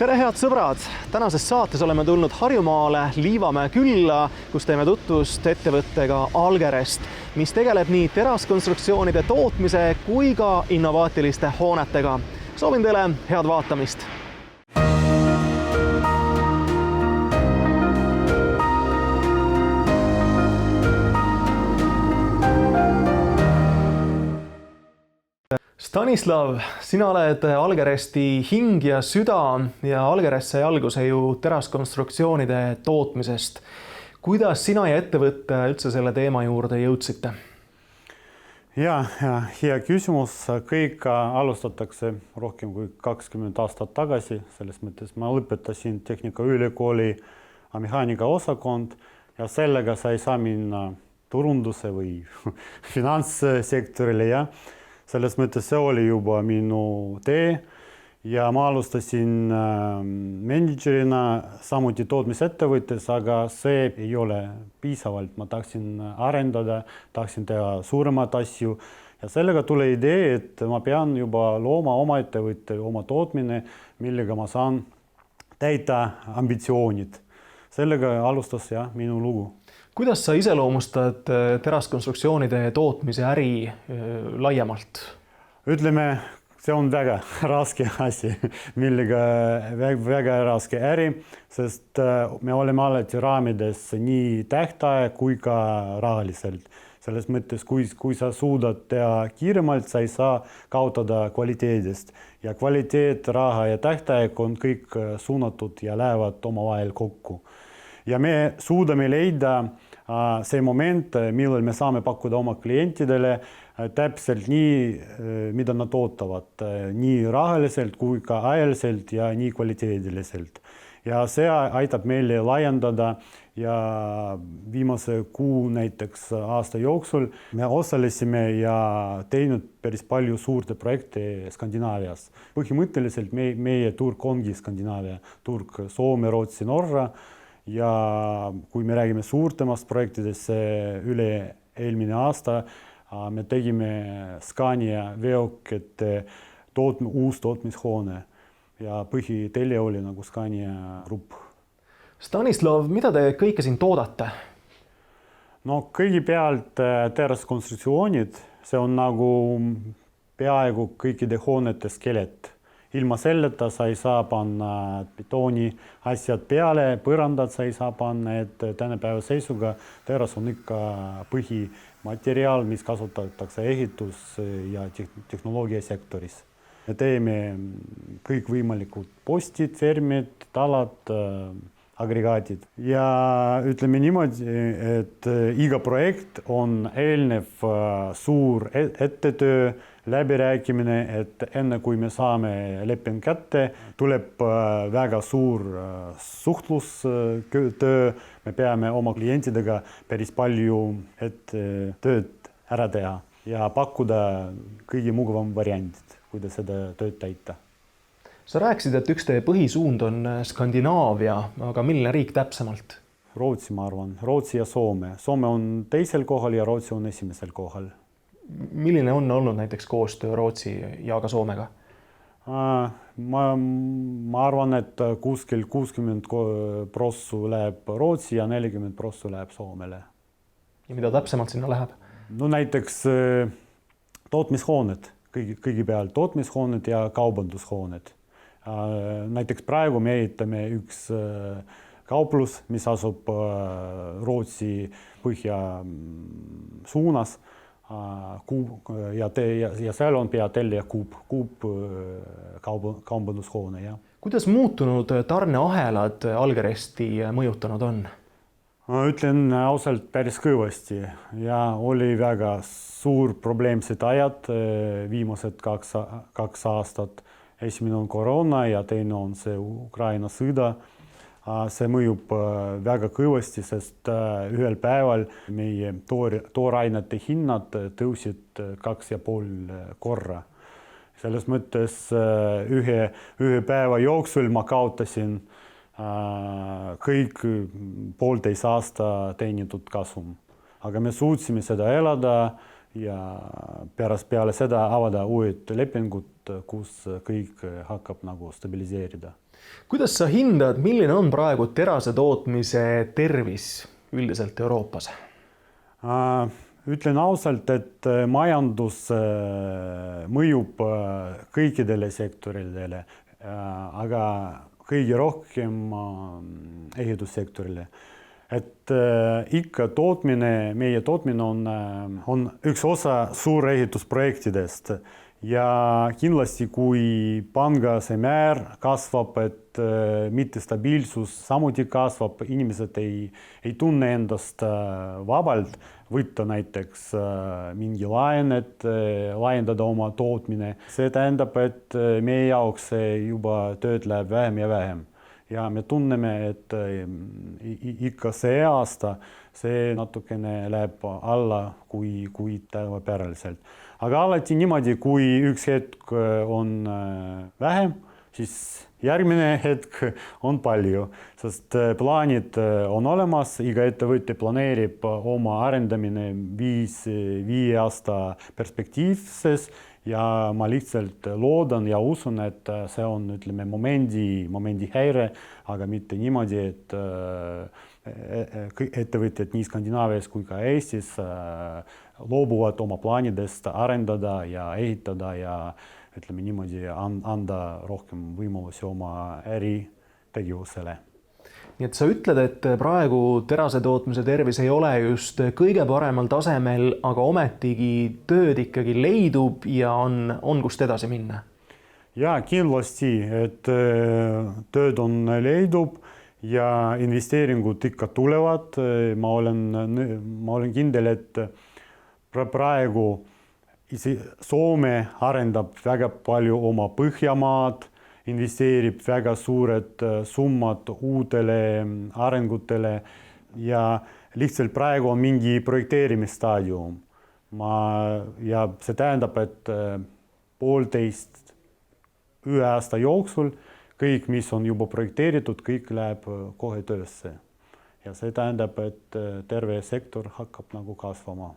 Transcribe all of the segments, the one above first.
Tere head sõbrad! Tänases saates oleme tulnud Harjumaale Liivamäe külla, kus teeme tutvust ettevõttega Algerest, mis tegeleb nii teraskonstruktsioonide tootmise kui ka innovaatiliste hoonetega. Soovin teile head vaatamist! Stanislav, sina oled Algeresti hing ja süda ja Algerest sai alguse ju teraskonstruktsioonide tootmisest. Kuidas sina ja ettevõtte üldse selle teema juurde jõudsite? Hea küsimus. Kõik alustatakse rohkem kui 20 aastat tagasi. Selles mõttes ma lõpetasin Tehnikaülikooli mehaanika osakond ja sellega sai saa minna turunduse või finantssektorile ja selles mõttes see oli juba minu tee ja ma alustasin managerina samuti tootmisettevõttes, aga see ei ole piisavalt. Ma tahtsin arendada, tahtsin teha suuremat asju ja sellega tuli idee, et ma pean juba looma oma ettevõtte, oma tootmine, millega ma saan täita ambitsioonid. Sellega alustas minu lugu. Kuidas sa iseloomustad teraskonstruktsioonide tootmise äri laiemalt? Ütleme, see on väga raske asi, millega väga raske äri, sest me oleme alati raamides nii tähtaja kui ka rahaliselt. Selles mõttes, kui sa suudad teha kiiremalt, sa ei saa kaotada kvaliteedist. Ja kvaliteet, raha ja tähtaeg on kõik suunatud ja lähevad omavahel kokku. Ja me suudame leida see moment, millal me saame pakkuda oma klientidele täpselt nii, mida nad ootavad, nii rahaliselt kui ka ajaliselt ja nii kvaliteediliselt. Ja see aitab meile laiendada ja viimase kuu näiteks aasta jooksul me osalesime ja teinud päris palju suurte projekte Skandinaavias. Põhimõtteliselt meie turg ongi Skandinaavia turg, Soome, Rootsi, Norra. Ja kui me räägime suurtemast projektidest, üle eelmine aasta me tegime Scania veokite uus tootmishoone ja põhitelje oli nagu Scania grupp. Stanislav, mida te kõike siin toodate? No kõigepealt teraskonstruktsioonid, see on nagu peaaegu kõikide hoonete skelet. Ilma selleta sa ei saa panna betooni asjad peale, põrandad sa ei saa panna, et tänapäeva seisuga teras on ikka põhimateriaal, mis kasutatakse ehitus- ja tehnoloogiasektoris. Me teeme kõik võimalikud postid, fermid, talad, agregaatid. Ja ütleme niimoodi, et iga projekt on eelnev suur ettetöö, läbirääkimine, et enne kui me saame leping kätte, tuleb väga suur suhtlustöö. Me peame oma klientidega päris palju tööd ära teha ja pakkuda kõige mugavam variandid, kuidas seda tööd täita. Sa rääkisid, et üks teie põhisuund on Skandinaavia, aga milline riik täpsemalt? Rootsi, ma arvan. Rootsi ja Soome. Soome on teisel kohal ja Rootsi on esimesel kohal. Milline on olnud näiteks koostöö Rootsi ja ka Soomega? Ma arvan, et kuskil 60% läheb Rootsi ja 40% läheb Soomele. Ja mida täpsemalt sinna läheb? No näiteks tootmishooned, kõigepealt tootmishooned ja kaubandushooned. Näiteks praegu me ehitame üks kauplus, mis asub Rootsi põhja suunas. Ja seal on peatelje Coop kaubandushoone. Kuidas muutunud tarneahelad Algeresti mõjutanud on? Ütlen ausalt päris kõvasti ja oli väga suur probleemsed ajad viimased kaks aastat. Esimene on koroona ja teine on see Ukraina sõda. See mõjub väga kõvasti, sest ühel päeval meie toorainete hinnad tõusid 2,5 korra. Selles mõttes ühe päeva jooksul ma kaotasin kõik 1,5 aasta teenitud kasum. Aga me suutsime seda elada ja peale seda avada uued lepingud kus kõik hakkab nagu stabiliseerida. Kuidas sa hindad, milline on praegu terase tootmise tervis üldiselt Euroopas? Ütlen ausalt, et majandus mõjub kõikidele sektorile, aga kõige rohkem ehitussektorile. Et ikka meie tootmine on üks osa suurehitusprojektidest ja kindlasti kui panga see määr kasvab, et mittestabiilsus samuti kasvab, inimesed ei tunne endast vabalt võtta näiteks mingi laen, et laiendada oma tootmine. See tähendab, et meie jaoks juba tööd läheb vähem ja vähem. Ja me tunneme, et ikka see aasta see natukene läheb alla kui tavapäraselt. Aga alati niimoodi, kui üks hetk on vähem, siis järgmine hetk on palju, sest plaanid on olemas, iga ettevõte planeerib oma arendamine 5 aasta perspektiivses ja ma lihtsalt loodan ja usun, et see on, ütleme, momendi häire, aga mitte niimoodi, et ettevõtjad nii Skandinaavias kui ka Eestis loobuvad oma plaanidest arendada ja ehitada ja ütleme niimoodi anda rohkem võimalusi oma äritegevusele. Nii et sa ütled, et praegu terase tootmise tervis ei ole just kõige paremal tasemel, aga ometigi tööd ikkagi leidub ja on kust edasi minna? Ja kindlasti, et tööd on leidub ja investeeringud ikka tulevad. Ma olen kindel, et praegu Soome arendab väga palju oma Põhjamaad, investeerib väga suured summad uutele arengutele ja lihtsalt praegu on mingi projekteerimisstaadium. Ja see tähendab, et 1,5 aasta jooksul kõik, mis on juba projekteeritud, kõik läheb kohe töösse. Ja see tähendab, et terve sektor hakkab nagu kasvama.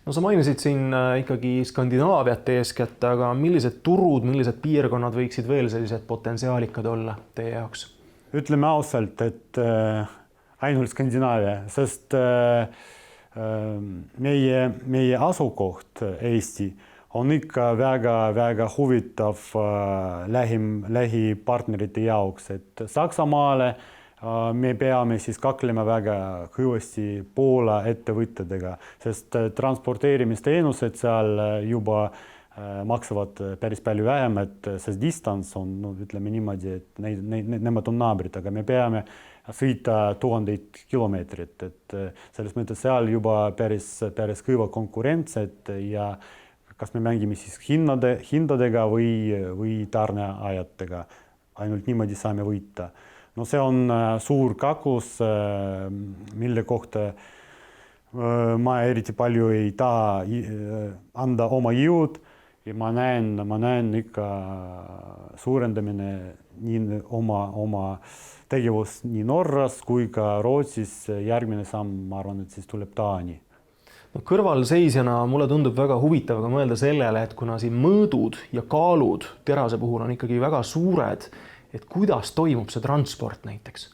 No sa mainisid siin ikkagi Skandinaaviat eeskätt, aga millised turud, millised piirkonnad võiksid veel sellised potentsiaalikad olla teie jaoks? Ütleme ausalt, et ainult Skandinaavia, sest meie asukoht Eesti on ikka väga huvitav lähipartnerite jaoks, et Saksamaale me peame siis kaklema väga kõvasti Poola ettevõttedega, sest transporteerimisteenused seal juba maksavad päris palju vähem, et see distants on, ütleme niimoodi, et nemad on naabrid, aga me peame sõita 1000 kilomeetrit, et selles mõttes seal juba päris kõva konkurents, ja kas me mängime siis hindadega või tarneajatega, ainult niimoodi saame võita. No see on suur kaklus, mille kohta ma eriti palju ei taha anda oma jõud ja ma näen ikka suurendamine nii oma tegevus nii Norras kui ka Rootsis. Järgmine samm, ma arvan, et siis tuleb Taani. No, kõrvalseisjana mulle tundub väga huvitav ka mõelda sellele, et kuna siin mõõdud ja kaalud terase puhul on ikkagi väga suured, et kuidas toimub see transport näiteks?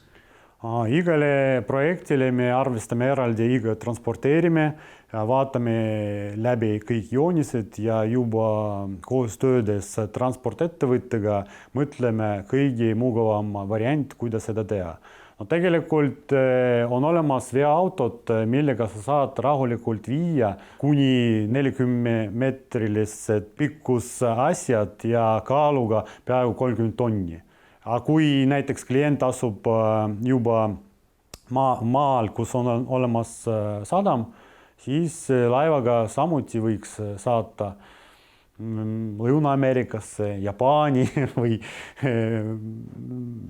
Igale projektile me arvestame eraldi iga transporteerime, vaatame läbi kõik joonised ja juba koostöödes transportettevõttega mõtleme kõige mugavam variant, kuidas seda teha. No, tegelikult on olemas veoautod, millega sa saad rahulikult viia kuni 40-metrilised pikkus asjad ja kaaluga peaaegu 30 tonni. Aga kui näiteks klient asub juba maal, kus on olemas sadam, siis laevaga samuti võiks saata Lõuna-Ameerikasse, Japaani või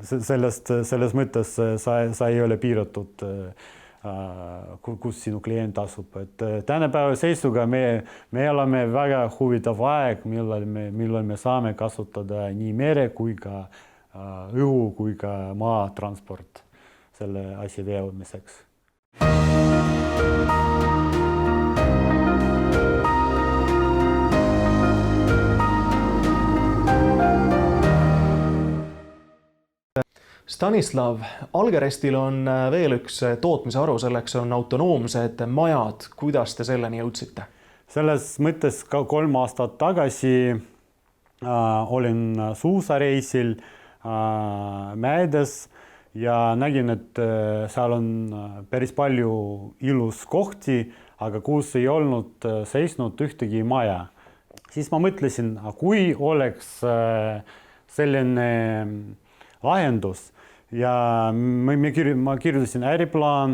selles mõttes sa ei ole piiratud, kus sinu klient asub. Et tänapäeva seisuga me oleme väga huvitav aeg, millal me saame kasutada nii mere kui ka õhu kui ka maatransport selle asja veomiseks. Stanislav, Algerestil on veel üks tootmisharu, selleks on autonoomsed majad. Kuidas te selleni jõudsite? Selles mõttes ka 3 aastat tagasi olin suusareisil mäedes ja nägin, et seal on päris palju ilus kohti, aga kus ei olnud seisnud ühtegi maja. Siis ma mõtlesin, kui oleks selline lahendus ja ma kirjutasin äriplaan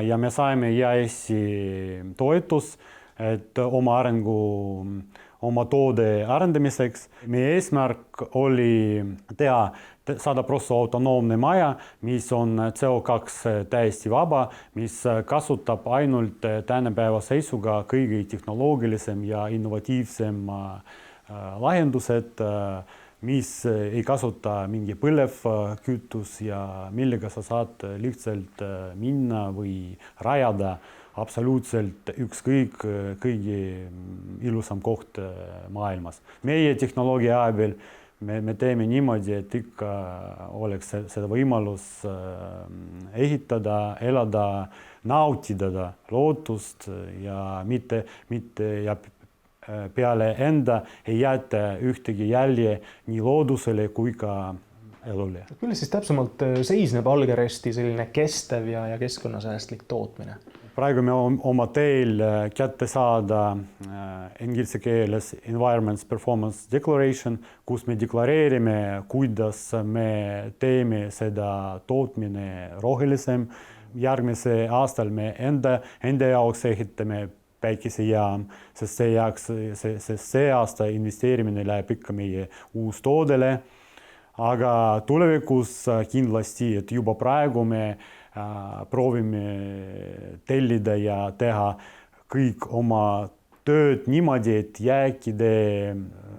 ja me saime EAS-i toetus, et oma toode arendamiseks. Meie eesmärk oli teha 100% autonoomne maja, mis on CO2 täiesti vaba, mis kasutab ainult tänapäeva seisuga kõige tehnoloogilisem ja innovatiivsem lahendused, mis ei kasuta mingi põlevkütus ja millega sa saad lihtsalt minna või rajada absoluutselt ükskõik kõige ilusam koht maailmas. Meie tehnoloogia abil me teeme niimoodi, et ikka oleks seda võimalus ehitada, elada, nautida loodust ja mitte ja peale enda ei jäta ühtegi jälje nii loodusele kui ka elule. Milles siis täpsemalt seisneb Algeresti selline kestev ja keskkonnasäästlik tootmine? Praegu me oma teel kätte saada inglise keeles Environment Performance Declaration, kus me deklareerime, kuidas me teeme seda tootmine rohelisem. Järgmise aastal me enda jaoks ehitame päikesejaam, sest see aasta investeerimine läheb ikka meie uus toodele. Aga tulevikus kindlasti, et juba praegu me proovime tellida ja teha kõik oma tööd niimoodi, et jääkide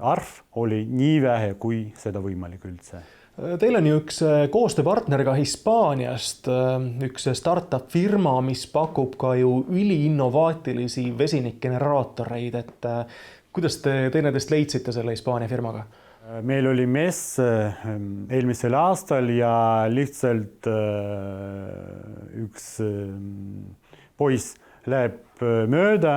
arv oli nii vähe, kui seda võimalik üldse. Teil on ju üks koostööpartner ka Hispaaniast, üks startup firma, mis pakub ka ju üliinnovaatilisi vesinikgeneraatoreid. Et kuidas te teineteist leidsite selle Hispaania firmaga? Meil oli mess eelmisel aastal ja lihtsalt üks poiss läheb mööda.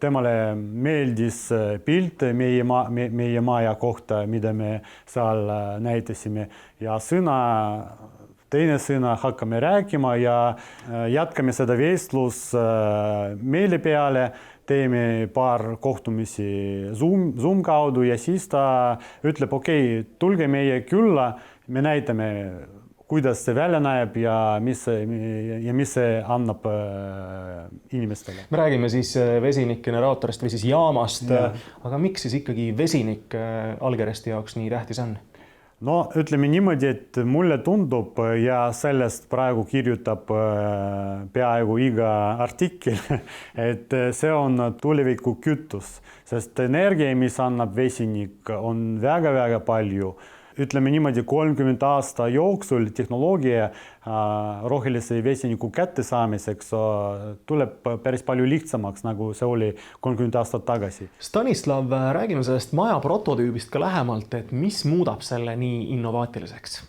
Temale meeldis pilt meie maja kohta, mida me seal näitasime ja teine sõna hakkame rääkima ja jätkame seda vestlus meile peale, teeme paar kohtumisi Zoom kaudu ja siis ta ütleb, okei, tulge meie külla, me näitame, kuidas see välja näeb ja mis see annab inimestele. Me räägime siis vesinikgeneraatorist või siis jaamast, aga miks siis ikkagi vesinik Algeresti jaoks nii tähtis on? No ütleme niimoodi, et mulle tundub ja sellest praegu kirjutab peaaegu iga artikkel, et see on tuleviku kütus, sest energia, mis annab vesinik, on väga palju. Ütleme niimoodi, 30 aasta jooksul tehnoloogia rohelise vesiniku kättesaamiseks tuleb päris palju lihtsamaks, nagu see oli 30 aastat tagasi. Stanislav, räägime sellest maja prototüübist ka lähemalt, et mis muudab selle nii innovaatiliseks?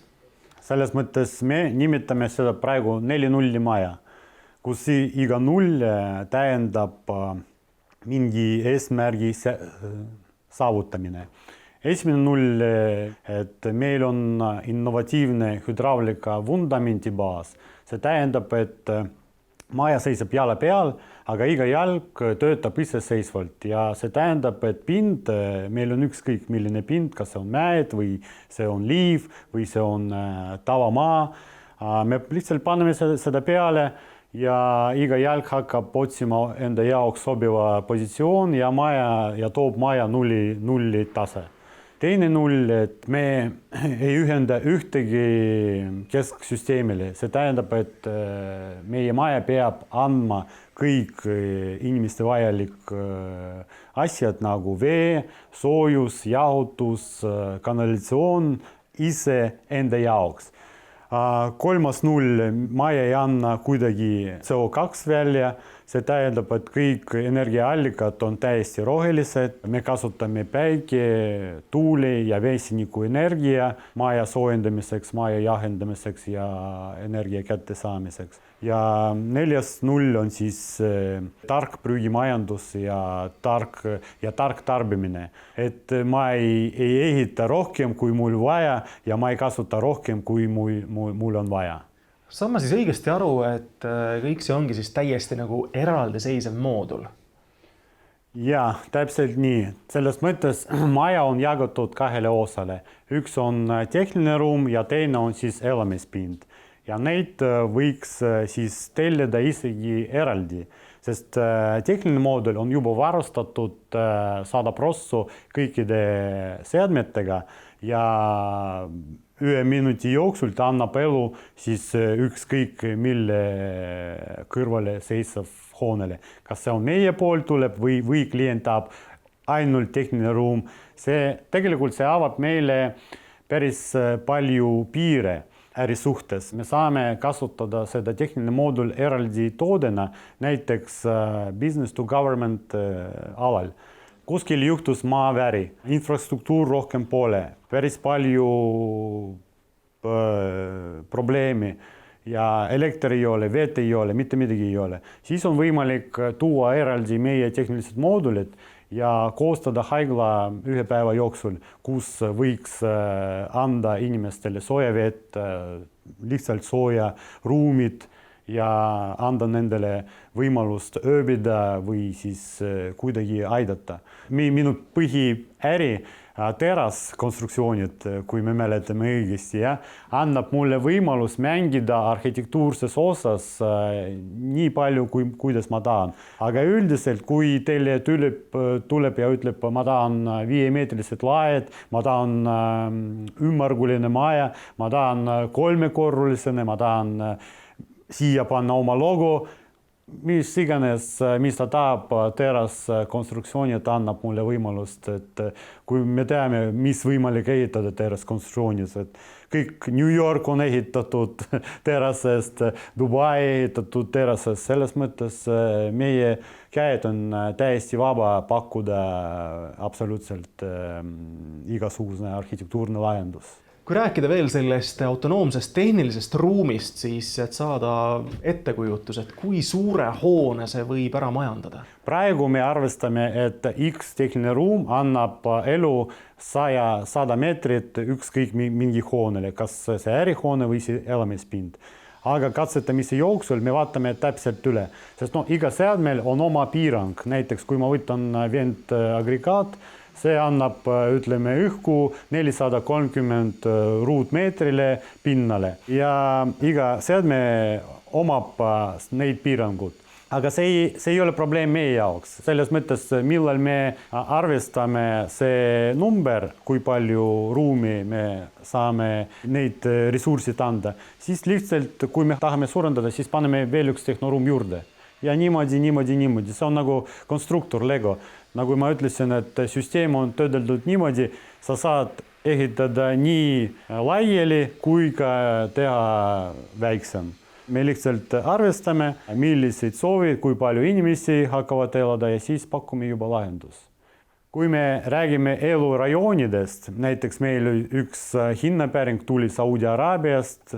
Selles mõttes me nimetame seda praegu 4.0 maja, kus iga 0 tähendab mingi eesmärgi saavutamine. Esimene 0, et meil on innovatiivne hydraulika vundamenti baas. See tähendab, et maja seisab jala peal, aga iga jalg töötab iseseisvalt ja see tähendab, et pind, meil on ükskõik milline pind, kas see on mäed või see on liiv või see on tavamaa. Me lihtsalt paneme seda peale ja iga jalg hakkab otsima enda jaoks sobiva positsioon ja toob maja nulli tase. Teine 0, et me ei ühenda ühtegi kesksüsteemile. See tähendab, et meie maja peab andma kõik inimeste vajalik asjad nagu vee, soojus, jahutus, kanalisatsioon ise enda jaoks. 3. 0, maja ei anna kuidagi CO2 välja, see tähendab, et kõik energiaallikad on täiesti rohelised, me kasutame päike, tuuli ja vesiniku energia maja soojendamiseks, maja jahendamiseks ja energia kättesaamiseks. Ja 4.0 on siis tark prügimajandus ja tark tarbimine. Et ma ei ehita rohkem, kui mul vaja ja ma ei kasuta rohkem, kui mul on vaja. Saan ma siis õigesti aru, et kõik see ongi siis täiesti nagu eraldiseisev moodul? Ja, täpselt nii. Selles mõttes maja on jagatud kahele osale. Üks on tehniline ruum ja teine on siis elamispind. Ja neid võiks siis tellida isegi eraldi, sest tehniline moodul on juba varustatud 100% kõikide seadmetega ja 1 minuti jooksul ta annab elu siis ükskõik mille kõrvale seisav hoonele. Kas see on meie pool tuleb või klient tahab ainult tehniline ruum. Tegelikult see avab meile päris palju piire äri suhtes. Me saame kasutada seda tehniline moodul eraldi toodena, näiteks business to government alal. Kuskil juhtus maaväri, infrastruktuur rohkem pole, päris palju probleemi ja elekter ei ole, vett ei ole, mitte midagi ei ole. Siis on võimalik tuua eraldi meie tehnilised moodulid ja koostada haigla 1 päeva jooksul, kus võiks anda inimestele sooja vett, lihtsalt sooja ruumid ja anda nendele võimalust ööbida või siis kuidagi aidata. Minu põhiäri teraskonstruktsioonid, kui me mäletame õigesti, annab mulle võimalus mängida arhitektuurses osas nii palju, kuidas ma tahan. Aga üldiselt, kui teile tuleb ja ütleb, ma tahan 5-meetrised laed, ma tahan ümmarguline maja, ma tahan 3-korrulisene, ma tahan siia panna oma logo, mis iganes, mis ta tahab, teraskonstruktsioonid annab mulle võimalust, et kui me teame, mis võimalik ehitada teraskonstruktsioonis, et kõik New York on ehitatud terasest, Dubai ehitatud terasest, selles mõttes meie käed on täiesti vaba pakkuda absoluutselt igasugune arhitektuurne lahendus. Kui rääkida veel sellest autonoomsest tehnilisest ruumist, siis et saada ettekujutus, et kui suure hoone see võib ära majandada? Praegu me arvestame, et X tehniline ruum annab elu 100 meetrit ükskõik mingi hoonele, kas see ärihoone või see elamispind. Aga katsetamise jooksul me vaatame täpselt üle, sest iga seadmel on oma piirang. Näiteks, kui ma võtan ventagregaat, see annab, ütleme, õhku 430 ruutmeetrile pinnale ja iga seadme omab neid piirangud. Aga see ei ole probleem meie jaoks. Selles mõttes, millal me arvestame see number, kui palju ruumi me saame neid ressursid anda, siis lihtsalt, kui me tahame suurendada, siis paneme veel üks tehnoruum juurde. Ja niimoodi. See on nagu konstruktor Lego. Nagu ma ütlesin, et süsteem on töödeldud niimoodi, sa saad ehitada nii laiali kui ka teha väiksem. Me lihtsalt arvestame, milliseid soovid, kui palju inimesi hakkavad elada ja siis pakume juba lahendus. Kui me räägime elurajoonidest, näiteks meil üks hinnapäring tuli Saudi Araabiast,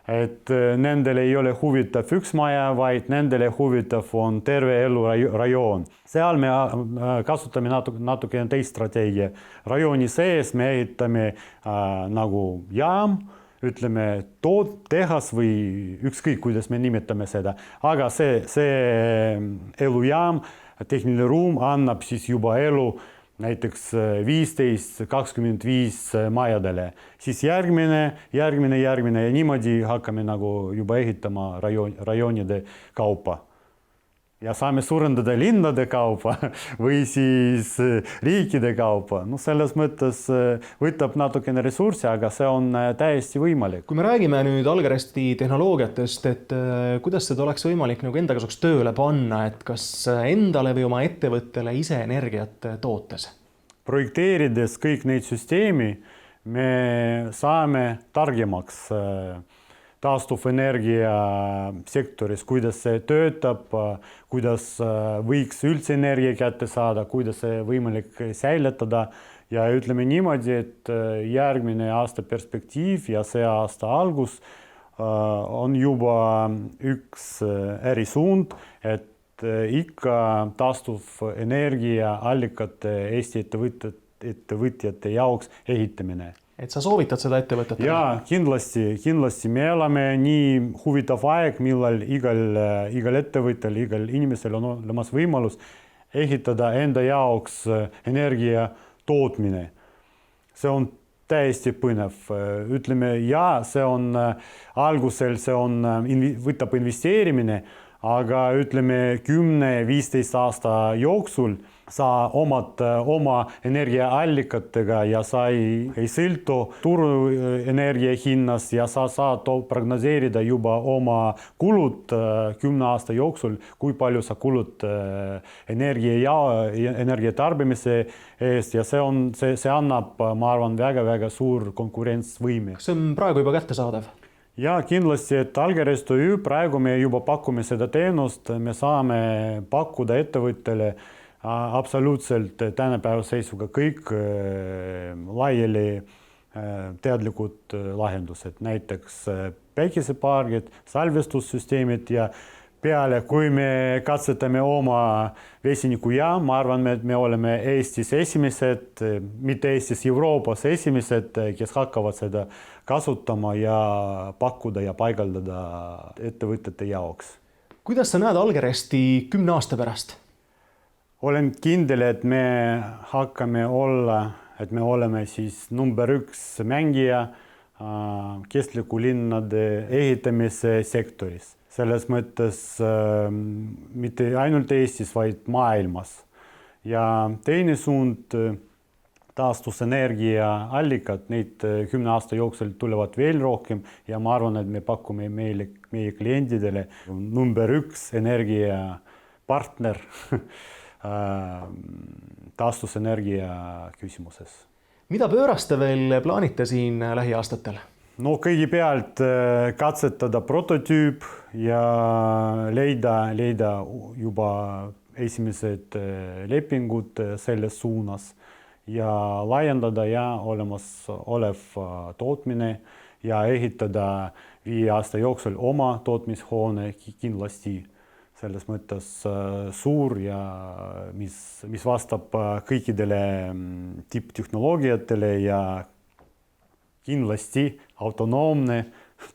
et nendele ei ole huvitav üks maja, vaid nendele huvitav on terve elurajoon. Seal me kasutame natuke teist strateegia. Rajooni sees me ehitame nagu jaam, ütleme tehas või ükskõik, kuidas me nimetame seda. Aga see elujaam, tehniline ruum annab siis juba elu näiteks 15-25 majadele. Siis järgmine ja niimoodi hakkame nagu juba ehitama rajoonide kaupa. Ja saame suurendada linnade kaupa või siis riikide kaupa. Selles mõttes võtab natukene ressurssi, aga see on täiesti võimalik. Kui me räägime nüüd Algeresti tehnoloogiatest, et kuidas seda oleks võimalik nagu enda kasuks tööle panna, et kas endale või oma ettevõttele ise energiat tootes? Projekteerides kõik neid süsteemi, me saame targemaks. taastuvenergia sektoris, kuidas see töötab, kuidas võiks üldse energia kätte saada, kuidas see võimalik säilitada ja ütleme niimoodi, et järgmine aasta perspektiiv ja see aasta algus on juba üks ärisuund, et ikka taastuvenergia allikate Eesti ettevõtjate jaoks ehitamine. Et sa soovitad seda ettevõtetele? Jaa, kindlasti. Me elame nii huvitav aeg, millal igal ettevõttel, igal inimesel on olemas võimalus ehitada enda jaoks energia tootmine. See on täiesti põnev. Ütleme, see on algusel, võtab investeerimine, aga ütleme 10-15 aasta jooksul sa omad oma energiaallikatega ja sa ei sõltu turuenergia hinnast ja sa saad prognoseerida juba oma kulud 10 aasta jooksul, kui palju sa kulud energia tarbimise eest ja see annab, ma arvan, väga suur konkurentsvõime. Kas see on praegu juba kättesaadav? Ja kindlasti, et Algerest OÜ praegu me juba pakume seda teenust, me saame pakkuda ettevõttele absoluutselt tänapäeva seisuga kõik laiali teadlikud lahendused, näiteks päikesepargid, salvestussüsteemid ja peale, kui me katsetame oma vesinikujaam, ma arvan, et me oleme Eestis esimesed, mitte Eestis, Euroopas esimesed, kes hakkavad seda kasutama ja pakkuda ja paigaldada ettevõtete jaoks. Kuidas sa näed Algeresti 10 aasta pärast? Olen kindel, et me hakkame me oleme siis number 1 mängija kestliku linnade ehitamise sektoris. Selles mõttes mitte ainult Eestis, vaid maailmas. Ja teine suund, taastusenergia allikad, neid 10 aasta jooksul tulevad veel rohkem ja ma arvan, et me pakume meie kliendidele number 1 energia partner taastusenergia küsimuses. Mida pöörast te veel plaanite siin lähiaastatel? No kõigepealt katsetada prototüüp ja leida juba esimesed lepingud selles suunas ja laiendada olemasolev tootmine ja ehitada 5 aasta jooksul oma tootmishoone kindlasti selles mõttes suur ja mis vastab kõikidele tipptehnoloogiatele ja kindlasti autonoomne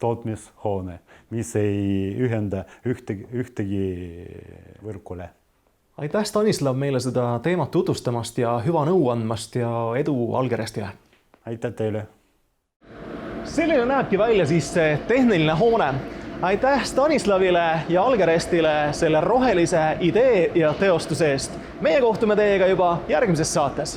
tootmishoone, mis ei ühenda ühtegi võrkule. Aitäh, Stanislav, meile seda teemat tutvustamast ja hüva nõu andmast ja edu Algerestile. Aitäh teile. Selline näebki välja siis see tehniline hoone. Aitäh Stanislavile ja Algerestile selle rohelise idee ja teostuse eest. Meie kohtume teiega juba järgmises saates.